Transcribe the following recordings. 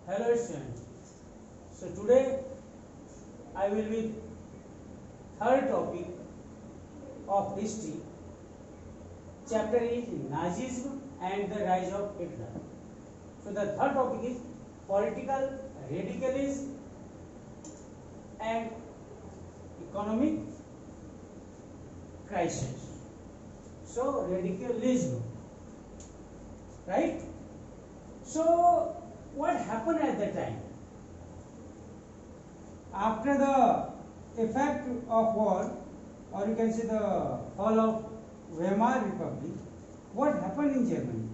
Hello students. So today I will be third topic of history. Chapter is Nazism and the rise of Hitler. So the third topic is political radicalism and economic crisis. So radicalism, right? So what happened at that time? After the effect of war, or you can say the fall of Weimar Republic, what happened in Germany?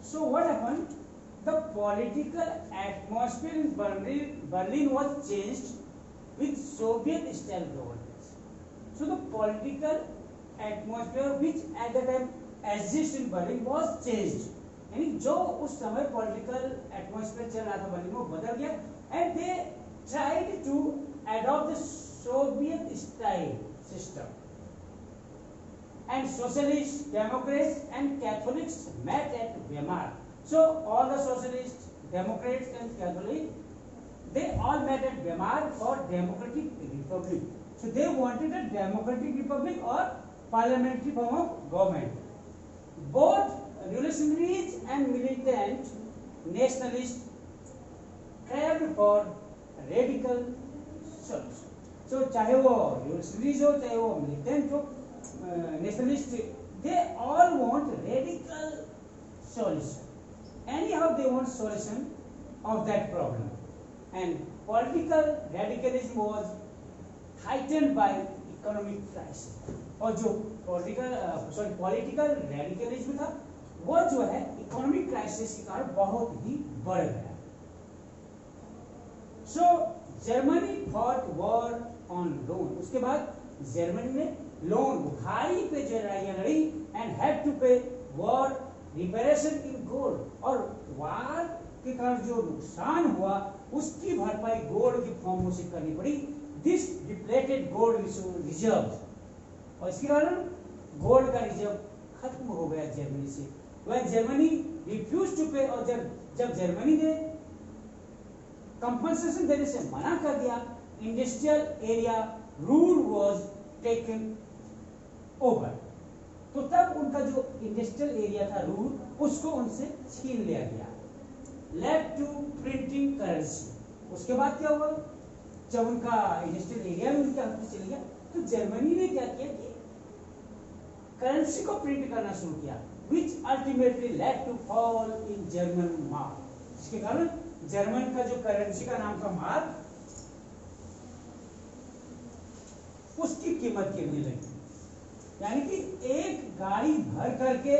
So what happened? The political atmosphere in Berlin was changed with Soviet style governance. So the political atmosphere which at the time existed in Berlin was changed. यानी जो उस समय political atmosphere चल रहा था Berlin में बदल गया and they tried to adopt the Soviet style system and socialist democrats and catholics met at Weimar so all the socialist democrats and catholic they all met at Weimar for democratic republic so they wanted a democratic republic or parliamentary form of government both revolutionaries and militant nationalists craved for radical solution. So चाहे वो revolutionaries हो चाहे वो militant हो nationalist, they all want radical solution. Anyhow they want solution of that problem. And political radicalism was heightened by economic crisis. और जो political radicalism था वो जो है इकोनॉमिक क्राइसिस के कारण बहुत ही बढ़ गया. So Germany fought war on loan. उसके बाद जर्मनी ने लोन उधारी पे जो लड़ाइयां लड़ी एंड हैड टू पे वॉर रिपेरेशन इन गोल्ड. और वार के कारण जो नुकसान हुआ उसकी भरपाई गोल्ड की फॉर्म से करनी पड़ी. दिस डिप्लेटेड गोल्ड रिजर्व और इसके कारण गोल्ड का रिजर्व खत्म हो गया जर्मनी से. वह जर्मनी रिफ्यूज टू पे और जब जर्मनी ने कंपनसेशन देने से मना कर दिया industrial area rule was taken over. तो तब उनका जो इंडस्ट्रियल एरिया था रूल उसको उनसे छीन लिया गया. Left to printing currency. उसके बाद क्या हुआ जब उनका इंडस्ट्रियल एरिया में उनके हाथ में चले गया तो जर्मनी ने क्या किया कि करेंसी को प्रिंट करना शुरू किया which ultimately led to fall in German mark. इसके कारण जर्मन का जो करेंसी का नाम था मार्क उसकी कीमत गिरने लगी. यानी कि एक गाड़ी भर करके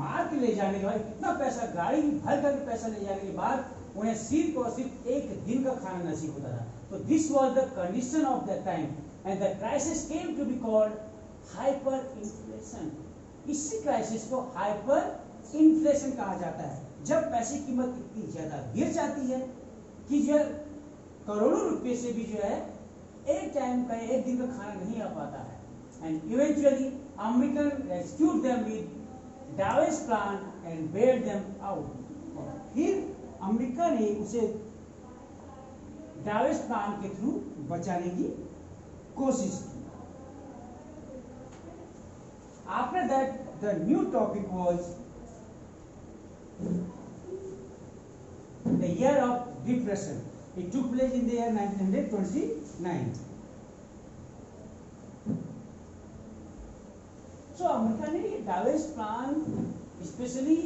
मार्क ले जाने के बाद कितना पैसा गाड़ी भर करके पैसा ले जाने के बाद उन्हें सिर्फ और सिर्फ एक दिन का खाना नसीब होता था. तो this was the condition of that time and the crisis came to be called hyperinflation. इसी क्राइसिस को हाइपर इन्फ्लेशन कहा जाता है जब पैसे की कीमत इतनी ज्यादा गिर जाती है कि जो करोड़ों रुपए से भी जो है एक टाइम का एक दिन का खाना नहीं आ पाता है. And eventually American rescued them with Dawes plan and bailed them out. फिर अमेरिका ने उसे डावेस प्लान के थ्रू बचाने की कोशिश की. After that, the new topic was the year of depression. It took place in the year 1929. So America ने ये डावेस प्लान स्पेशली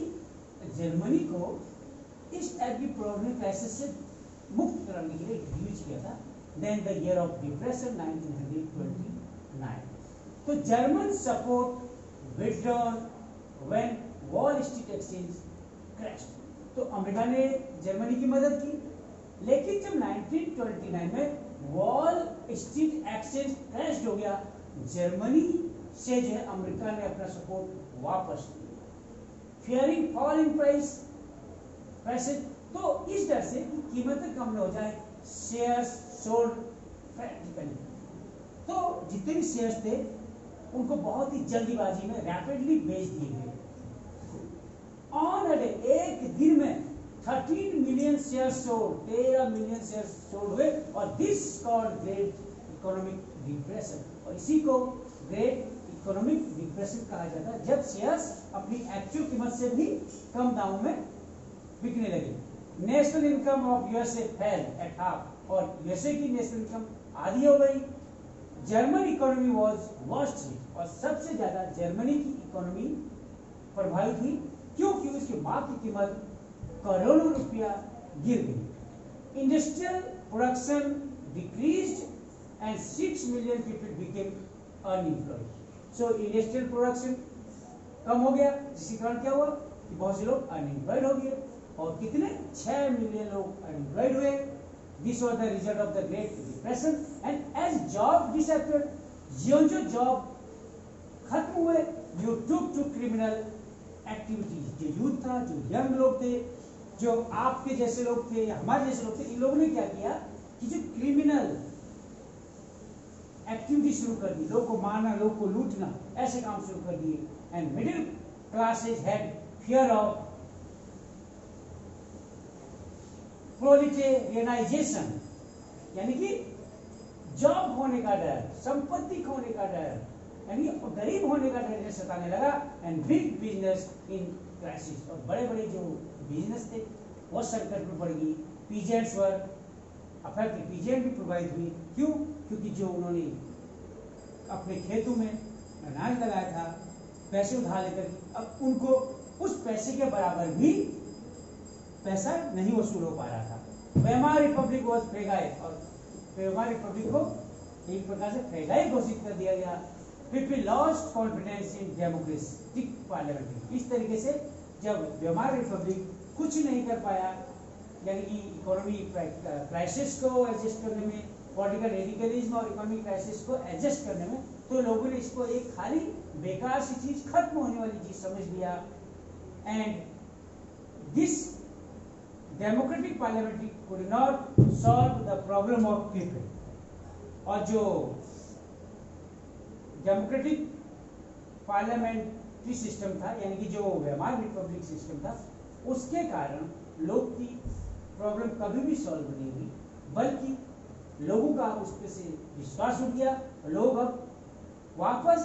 जर्मनी को इस टाइप की प्रॉब्लम क्राइसिस से मुक्त करने के लिए यूज किया था. Then the year of depression 1929. तो German support withdrawn when Wall Street Exchange crashed. तो अमेरिका ने जर्मनी की मदद की लेकिन जब 1929 में वॉल स्ट्रीट एक्सचेंज क्रैश हो गया जर्मनी से जो है अमेरिका ने अपना सपोर्ट वापस लिया. Fearing fall in prices. तो इस डर से कि कीमतें कम न हो जाए शेयर्स सोल्ड प्रैक्टिकली. तो जितने भी शेयर्स थे उनको बहुत ही जल्दीबाजी में रैपिडली बेच दिए गए. ऑन अ डे एक दिन में 13 million share sold, 13 million share sold हुए, और this called great economic depression, और इसी को ग्रेट इकोनॉमिक डिप्रेशन कहा जाता है, जब शेयर्स अपनी एक्चुअल कीमत से भी कम दामों में बिकने लगे। National income of USA fail at half, और यूएसए की नेशनल इनकम आधी हो गई। German economy was worst hit, और सबसे ज्यादा जर्मनी की इकोनॉमी प्रभावित हुई, क्योंकि उसकी माल की कीमत करोड़ों रुपया गिर गई। Industrial production decreased and 6 million people became unemployed. So industrial production कम हो गया, जिसके कारण क्या हुआ कि बहुत से लोग अनएम्प्लॉयड हो गए, और कितने 6 मिलियन लोग अनएम्प्लॉयड हुए। This was the result of the great depression, and as job disappeared, जो जॉब खत्म हुए, you took to criminal activities. जो यूथ था, जो यंग लोग थे, जो आपके जैसे लोग थे, हमारे जैसे लोग थे, इन लोगों ने क्या किया कि जो क्रिमिनल एक्टिविटी शुरू कर दी, लोग को मारना, लोग को लूटना, ऐसे काम शुरू कर दिए। And middle classes had fear of proletarianization, यानी कि जॉब खोने का डर, संपत्ति खोने का डर, यानी गरीब होने का डर सताने लगा। And big business in crisis, और बड़े बड़े जो बिजनेस थे वो संकट में पड़ गई। पीजेंट्स वर अफेक्टेड, पीजेंट भी प्रभावित हुई। क्यों? क्योंकि जो उन्होंने अपने खेतों में अनाज लगाया था पैसे उधार लेकर, अब उनको उस पैसे के बराबर भी पैसा नहीं वसूल हो पा रहा था। वेमार रिपब्लिक वॉज फेगाई, और वेमार रिपब्लिक को एक प्रकार से फेगाई घोषित कर दिया गया। People lost confidence in democratic parliament। इस तरीके से जब वेमार रिपब्लिक कुछ नहीं कर पाया, यानी कि इकोनॉमी क्राइसिस को एडजस्ट करने में, पॉलिटिकल रेडिकलिज्म और इकोनॉमिक क्राइसिस को एडजस्ट करने में, तो लोगों ने इसको एक खाली बेकार सी चीज, खत्म होने वाली चीज समझ लिया। And this democratic parliamentary could not solve the problem of people, और जो डेमोक्रेटिक पार्लियामेंट्री सिस्टम था, यानी कि जो वेमार रिपब्लिक सिस्टम था, उसके कारण लोग की प्रॉब्लम कभी भी सॉल्व नहीं हुई, बल्कि लोगों का उस पर से विश्वास उठ गया। लोग अब वापस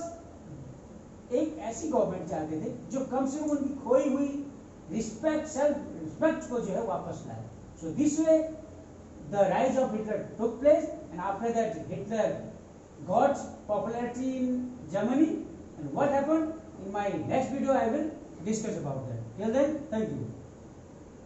एक ऐसी गवर्नमेंट चाहते थे जो कम से कम उनकी खोई हुई रिस्पेक्ट, सेल्फ रिस्पेक्ट को जो है वापस लाए। So this way the rise of Hitler took place, and after that Hitler got popularity in Germany. And what happened? In my next video I will discuss about that. Till then, thank you.